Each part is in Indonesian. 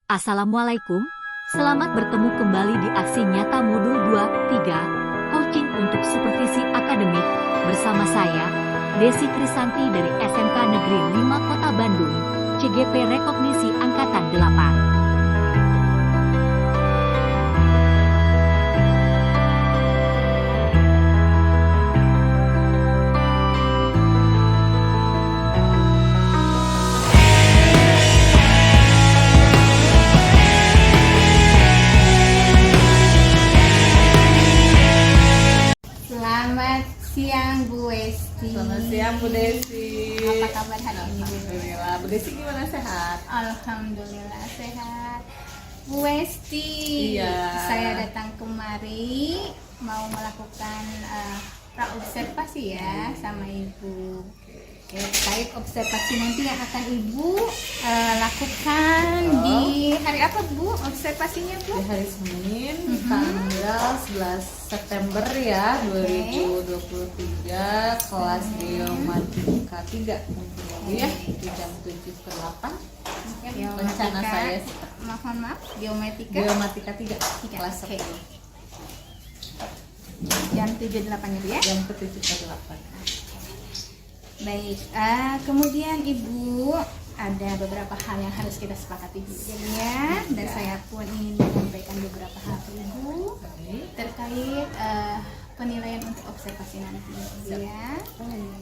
Assalamualaikum, selamat bertemu kembali di aksi nyata modul 2-3, coaching untuk supervisi akademik, bersama saya, Desi Krisanti dari SMK Negeri 5 Kota Bandung, CGP Rekognisi Angkatan 8. Selamat siang Bu Westi. Selamat siang Bu Desi. Apa kabar hari ini Bu? Alhamdulillah. Bu Desi gimana, sehat? Alhamdulillah sehat. Bu Westi, Iya. saya datang kemari mau melakukan praobservasi ya sama Ibu. Oke, terkait observasi nanti yang akan Ibu lakukan di hari apa Bu? Observasinya Bu? Di hari Senin, tanggal 11 September ya, 2023, kelas Geomatika 3 ya, di jam 7 ke 8. Rencana saya mohon maaf, Geomatika Geomatika 3, kelas Oke. 10, jam 7.8 itu ya. jam ke 7 ke 8. Baik, kemudian Ibu ada beberapa hal yang harus kita sepakati juga ya, dan saya pun ingin menyampaikan beberapa hal ke Ibu terkait penilaian untuk observasi nanti ya.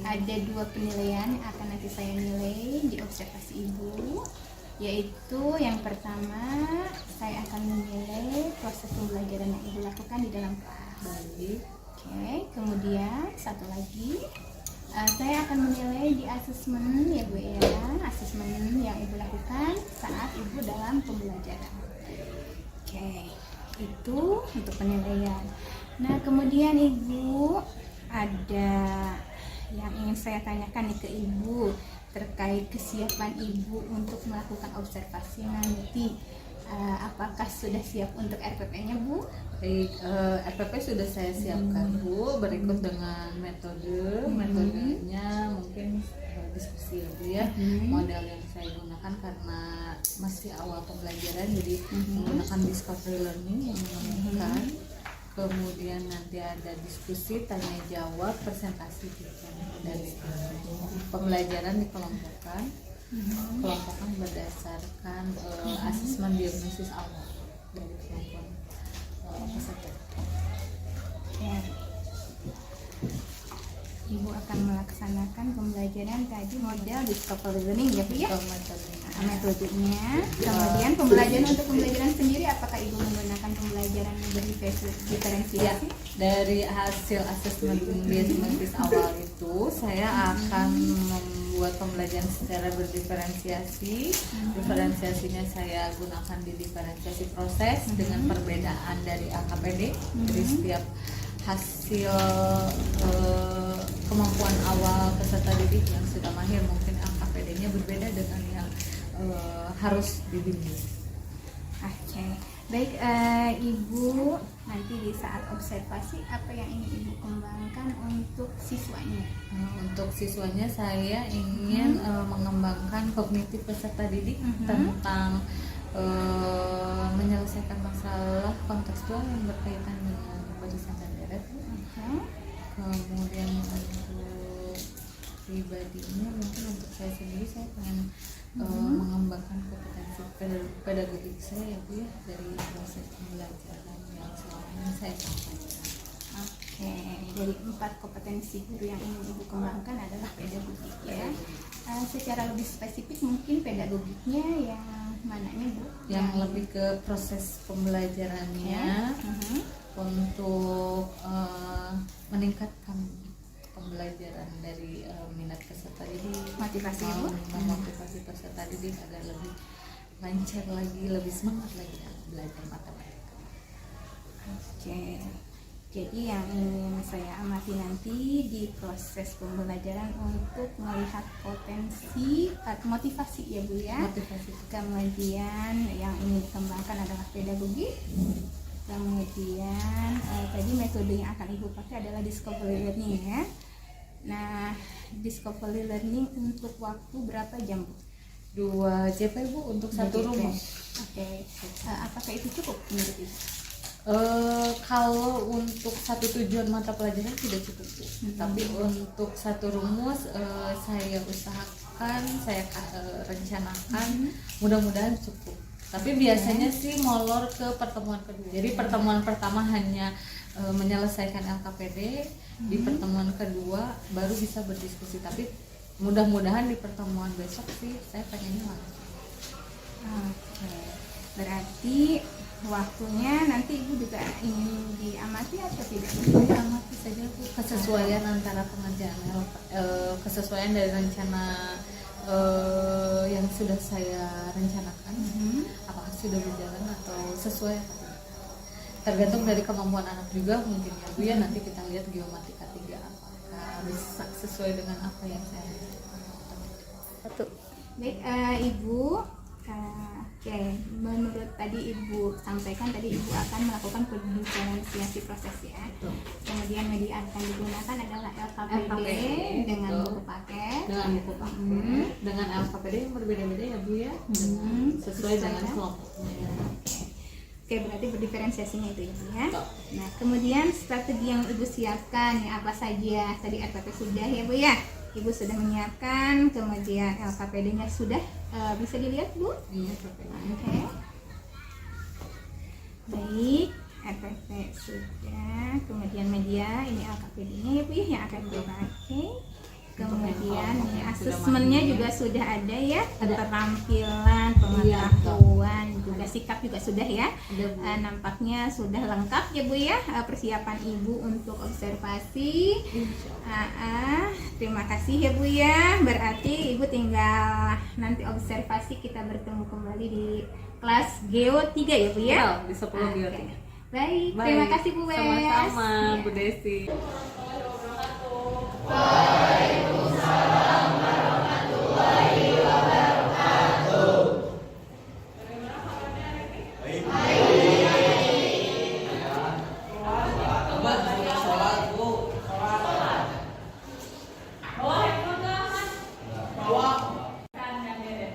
Ada 2 penilaian yang akan nanti saya nilai di observasi Ibu, yaitu yang pertama saya akan menilai proses pembelajaran yang Ibu lakukan di dalam kelas. Baik. Oke, kemudian satu lagi saya akan menilai di asesmen ya Bu ya, asesmen yang Ibu lakukan saat Ibu dalam pembelajaran. Oke, itu untuk penilaian. Nah, kemudian Ibu ada yang ingin saya tanyakan nih ke Ibu terkait kesiapan Ibu untuk melakukan observasi nanti. Apakah sudah siap untuk RPP-nya Bu? Baik, RPP sudah saya siapkan Bu, berikut dengan metodenya mungkin diskusi ya, model yang saya gunakan karena masih awal pembelajaran, jadi menggunakan discovery learning yang menentukan. Kemudian nanti ada diskusi, tanya jawab, presentasi juga dari pembelajaran dikelompokkan. Kelompokan berdasarkan asesmen diagnosis awal dari kelompok peserta. Ya. Ibu akan melaksanakan pembelajaran tadi model discovery learning ya Bu ya? Metodenya. Kemudian pembelajaran untuk pembelajaran sendiri, apakah Ibu menggunakan pembelajaran yang berdiferensiasi? Ya, dari hasil asesmen diagnosis awal itu saya akan membuat pembelajaran secara berdiferensiasi. Diferensiasinya saya gunakan di diferensiasi proses dengan perbedaan dari AKPD. Jadi setiap hasil kemampuan awal peserta didik yang sudah mahir, mungkin AKPD-nya berbeda dengan yang harus dibimbing. Oke, baik Ibu, nanti di saat observasi apa yang ingin Ibu kembangkan untuk siswanya? Untuk siswanya saya ingin mengembangkan kognitif peserta didik tentang menyelesaikan masalah kontekstual yang berkaitan dengan barisan dan deret. Kemudian untuk pribadinya, mungkin untuk saya sendiri saya pengen mengembangkan kompetensi pedagogik saya ya Bu ya, dari proses pembelajaran yang selama ini saya sampaikan. Oke, dari 4 kompetensi guru yang ingin Ibu kembangkan adalah pedagogik ya. Secara lebih spesifik mungkin pedagogiknya yang mananya Bu? Yang lebih ke proses pembelajarannya untuk meningkatkan pembelajaran dari minat peserta didik, Motivasi Ibu? memotivasi peserta didik agar lebih lancar lagi, lebih semangat lagi dalam belajar matematika. Oke, jadi yang ingin saya amati nanti di proses pembelajaran untuk melihat potensi motivasi ya Bu ya. Motivasi. Kemudian yang ingin dikembangkan adalah pedagogi. Kemudian tadi metode yang akan Ibu pakai adalah discovery learning ya. Nah, discovery learning untuk waktu berapa jam Bu? 2 JP Bu untuk satu JP. rumus. Oke. Apakah itu cukup menurut Ibu? Kalau untuk satu tujuan mata pelajaran tidak cukup Bu. Tapi untuk satu rumus saya usahakan, saya rencanakan mudah-mudahan cukup. Tapi biasanya sih molor ke pertemuan kedua. Jadi pertemuan pertama hanya menyelesaikan LKPD, di pertemuan kedua baru bisa berdiskusi. Tapi mudah-mudahan di pertemuan besok sih saya pengennya langsung. Oke. Berarti waktunya nanti Ibu juga ingin diamati atau tidak? Amati saja Bu, kesesuaian antara pengerjaan kesesuaian dari rencana yang sudah saya rencanakan, apakah sudah berjalan atau sesuai apa tidak. Tergantung dari kemampuan anak juga mungkin ya Bu ya, nanti kita lihat geomatika 3 apakah bisa sesuai dengan apa yang saya rencanakan. Baik, Ibu. Oke, menurut tadi Ibu sampaikan tadi Ibu akan melakukan pendiferensiasi proses ya. Kemudian media akan digunakan adalah LKPD dengan buku paket. Dengan buku paket, dengan LKPD yang berbeda-beda ya Bu ya, sesuai dengan kelompoknya. Oke, berarti berdiferensiasinya itu ya Bu ya. Nah, kemudian strategi yang Ibu siapkan ya apa saja? Tadi RPP sudah ya Bu ya. Ibu sudah menyiapkan, kemudian LKPD-nya sudah bisa dilihat Bu? Iya, perfect. Oke. Baik, RPP sudah, kemudian media ini LKPD-nya ya Bu ya yang akan dipakai. Kemudian ini asesmennya juga sudah ada ya, keterampilan, pengetahuan, juga sikap juga sudah ya. Nampaknya sudah lengkap ya Bu ya persiapan Ibu untuk observasi. Terima kasih ya Bu ya. Berarti Ibu tinggal nanti observasi, kita bertemu kembali di kelas Geo 3 ya Bu ya. Di 10 Geo 3. Baik, terima kasih Bu Wes. Sama-sama Ya. Bu Desi.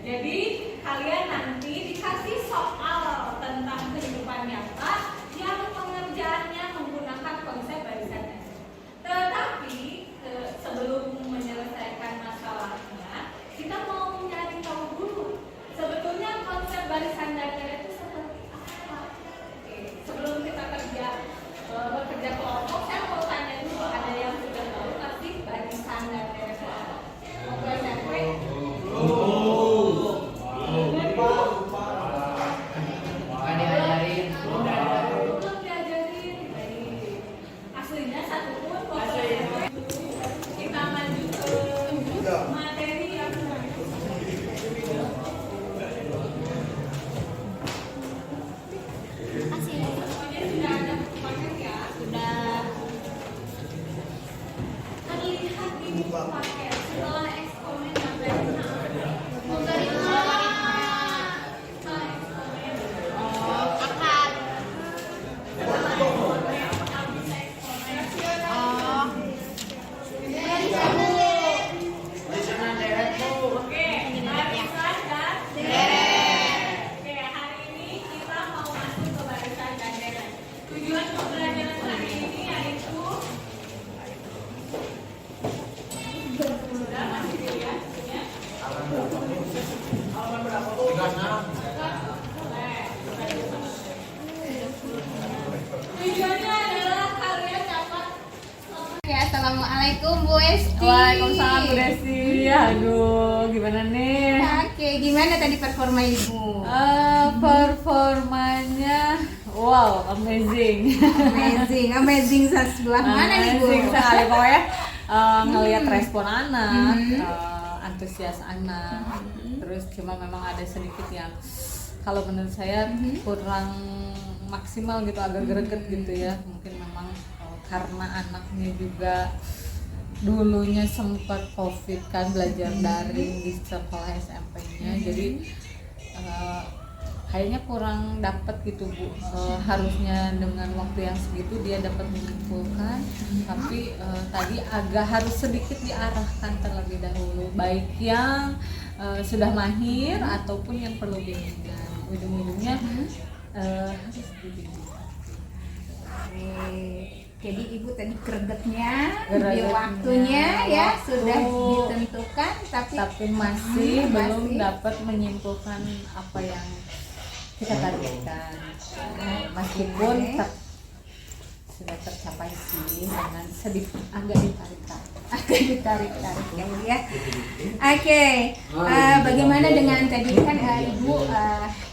Jadi kalian nanti dikasih soal tentang kehidupan nyata yang pengerjaannya menggunakan konsep barisan. Tetapi sebelum menyelesaikan masalahnya, kita mau mencari tahu dulu sebetulnya konsep barisan datar itu seperti apa. Oke, sebelum kita bekerja kelompok, saya mau tanya dulu, ada yang sudah tahu pasti barisan datar itu apa? Oke, SMP. Belum diajarin. Baik. Aslinya satu pun pokoknya. Kita lanjut ke materi yang pokoknya sudah ada buku paket ya. Sudah terlihat di buku paket setelah eksponen sampai tujuan pembelajaran hari ini yaitu masih dilihat ya. Tujuannya adalah kalian dapat. Ya, assalamualaikum Bu Esti. Waalaikumsalam Bu Desi. Aduh, gimana nih? Oke, gimana tadi performa Ibu? Performanya wow, amazing. Amazing sebelah mana nih Bu? Amazing sekali pokoknya. Ngelihat respon anak, antusias anak. Terus cuma memang ada sedikit yang kalau menurut saya kurang maksimal gitu, agak greget gitu ya. Mungkin memang karena anaknya juga dulunya sempat COVID kan, belajar daring di sekolah SMP-nya. Jadi kayaknya kurang dapat gitu Bu. Harusnya dengan waktu yang segitu dia dapat mengumpulkan, tapi tadi agak harus sedikit diarahkan terlebih dahulu, baik yang sudah mahir ataupun yang perlu bimbingan. Ujung-ujungnya harus dibimbing. Jadi ibu tadi gregetnya di Gregetnya, waktunya ya waktu. sudah ditentukan, tapi masih belum masih. dapat menyimpulkan apa yang kita targetkan. Meskipun sudah tercapai sih dengan sedikit agak ditarik ya. Oke, bagaimana dengan tadi kan ibu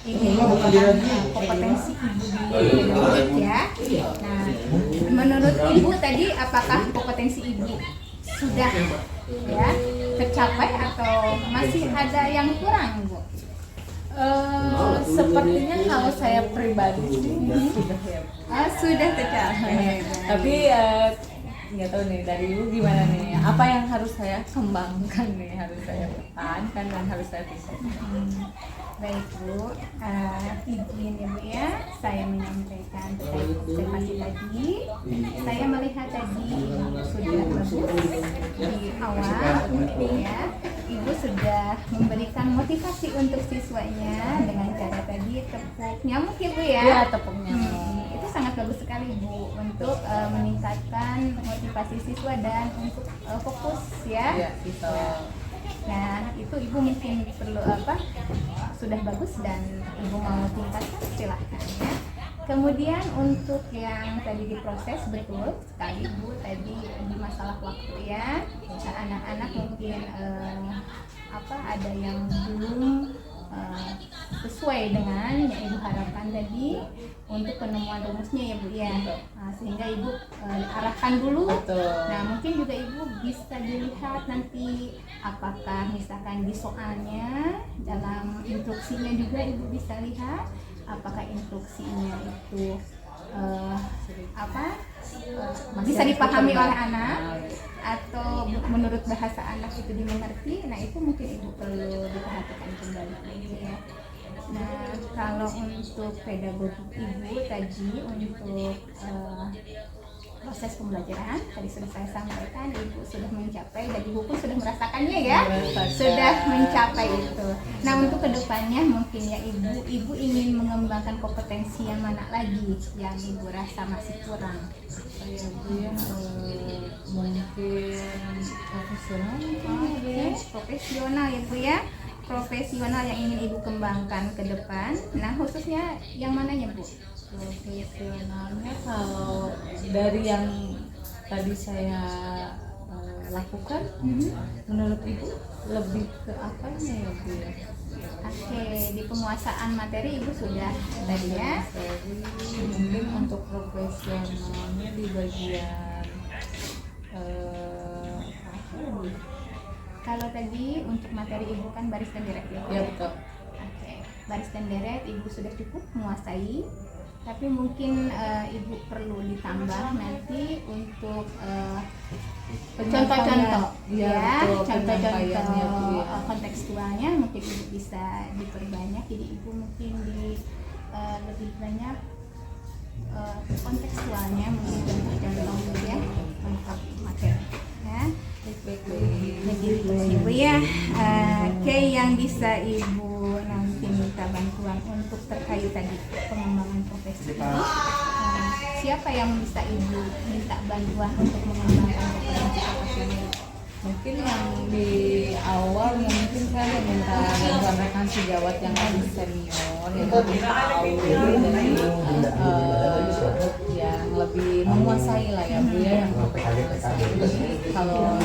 ingin mengembangkan kompetensi ibu di akademik ya. Nah, menurut ibu tadi apakah kompetensi ibu sudah ya tercapai atau masih ada yang kurang, Bu? Sepertinya kalau saya pribadi sih sudah ya. Sudah tercapai. Tapi nggak tahu nih dari ibu gimana nih, apa yang harus saya kembangkan nih, harus saya pertahankan dan harus saya tingkatkan. Baik Bu, izin ya Bu ya, saya menyampaikan terkait observasi tadi. Saya melihat tadi sudah bagus di awal ya. Ibu sudah memberikan motivasi untuk siswanya dengan cara tadi tepuk nyamuk ya Bu ya. Ya, tepuk nyamuk. Itu sangat bagus sekali Bu untuk meningkatkan motivasi siswa dan untuk fokus ya. Ya, gitu. Nah, itu ibu mungkin perlu sudah bagus dan ibu mau tingkatkan silahkan ya. Kemudian untuk yang tadi diproses betul sekali Bu tadi di masalah waktu ya. Nah, anak-anak mungkin ada yang belum sesuai dengan yang ibu harapkan tadi untuk penemuan rumusnya ya Bu ya. Nah, sehingga ibu arahkan dulu. Betul. Nah, mungkin juga ibu bisa dilihat nanti apakah misalkan di soalnya dalam instruksinya juga ibu bisa lihat apakah instruksinya itu bisa dipahami oleh anak atau menurut bahasa anak itu dimengerti. Nah, itu mungkin ibu perlu diperhatikan kembali ya. Nah, kalau untuk pedagogi ibu tadi untuk proses pembelajaran tadi sudah saya sampaikan, ibu sudah mencapai dan ibu pun sudah merasakannya ya, sudah mencapai itu. Nah, untuk kedepannya mungkin ya ibu ingin mengembangkan kompetensi yang mana lagi yang ibu rasa masih kurang? Saya mungkin profesional. Profesional ya Bu ya, profesional yang ingin ibu kembangkan ke depan. Nah, khususnya yang mananya Bu? Profesionalnya kalau dari yang tadi saya lakukan, menurut ibu lebih ke apanya ya Bu ya? Oke, di penguasaan materi ibu sudah tadi ya. Mungkin untuk profesionalnya di bagian Kalau tadi untuk materi ibu kan baris dan deret ya Bu? ya betul. Oke, baris dan deret ibu sudah cukup menguasai. Tapi mungkin ibu perlu ditambah nanti untuk contoh-contoh ya, contoh-contoh kontekstualnya mungkin ibu bisa diperbanyak. Jadi ibu mungkin lebih banyak kontekstualnya, mungkin contoh-contoh ya untuk materi ya. Begitu ibu ya. Oke, yang bisa ibu nanti minta bantuan untuk terkait tadi pengembangan profesi ini, siapa yang bisa ibu minta bantuan untuk mengembangkan kompetensi profesional? Mungkin yang di awal mungkin saya meminta bantuan rekan sejawat yang lebih senior, yang lebih tahu dari yang lebih menguasai lah ya Bu ya, yang kalau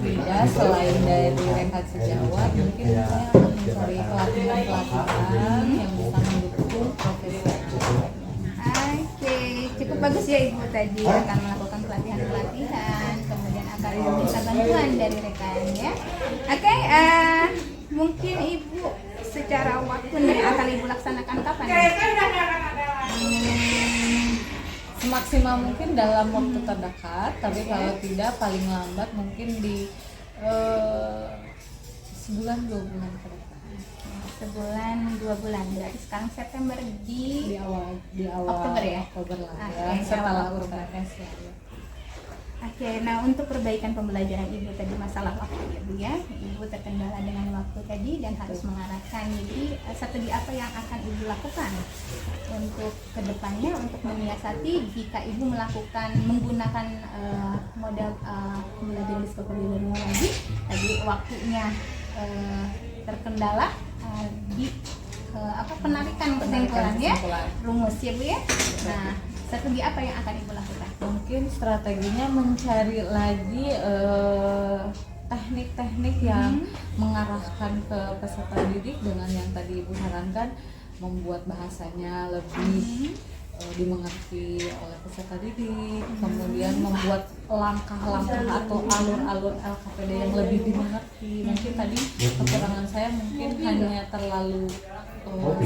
tidak selain dari rekan sejawat mungkin saya akan mencari pelatihan yang bisa mendukung profesi. Oke, cukup bagus ya ibu tadi akan melakukan pelatihan, kemudian akan meminta bantuan dari rekan ya. Oke, mungkin ibu secara waktu nih akan ibu laksanakan kapan? Semaksimal mungkin dalam waktu terdekat, tapi kalau tidak paling lambat mungkin di sebulan 2 bulan ke depan. Sebulan 2 bulan, berarti sekarang September Di awal Oktober ya? Oktober lah Oke, ya, setelah awal Oktober. UTS ya. Oke, nah untuk perbaikan pembelajaran Ibu tadi masalah waktu ya Bu ya, Ibu terkendala dengan waktu tadi dan harus mengarahkan. Jadi strategi apa yang akan Ibu lakukan untuk kedepannya untuk menyiasati jika Ibu menggunakan model pembelajaran discovery learning lagi, tadi waktunya terkendala di penarikan kesimpulan ya, rumus ya Bu ya. Nah, strategi apa yang akan Ibu lakukan? Mungkin strateginya mencari lagi teknik-teknik yang mengarahkan ke peserta didik dengan yang tadi Ibu sarankan, membuat bahasanya lebih dimengerti oleh peserta didik, kemudian membuat langkah-langkah atau alur-alur LKPD yang lebih dimengerti. Mungkin tadi kekurangan saya mungkin hanya terlalu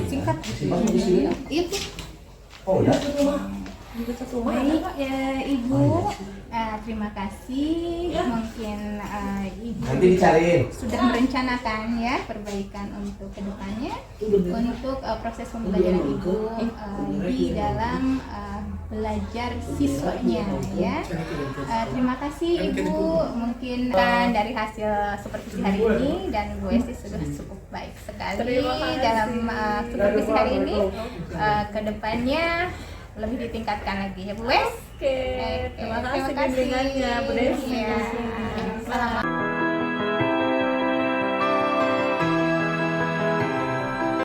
singkat gitu ya. Itu baik Ibu, terima kasih. Mungkin Ibu sudah merencanakan ya perbaikan untuk kedepannya untuk proses pembelajaran Ibu di dalam belajar siswanya ya. Terima kasih Ibu, mungkin dari hasil supervisi hari ini dan Bu Esti sudah cukup baik sekali dalam supervisi hari ini. Kedepannya lebih ditingkatkan lagi ya Bu Wes. Oke, terima kasih bimbingannya Bu Desi. Selamat.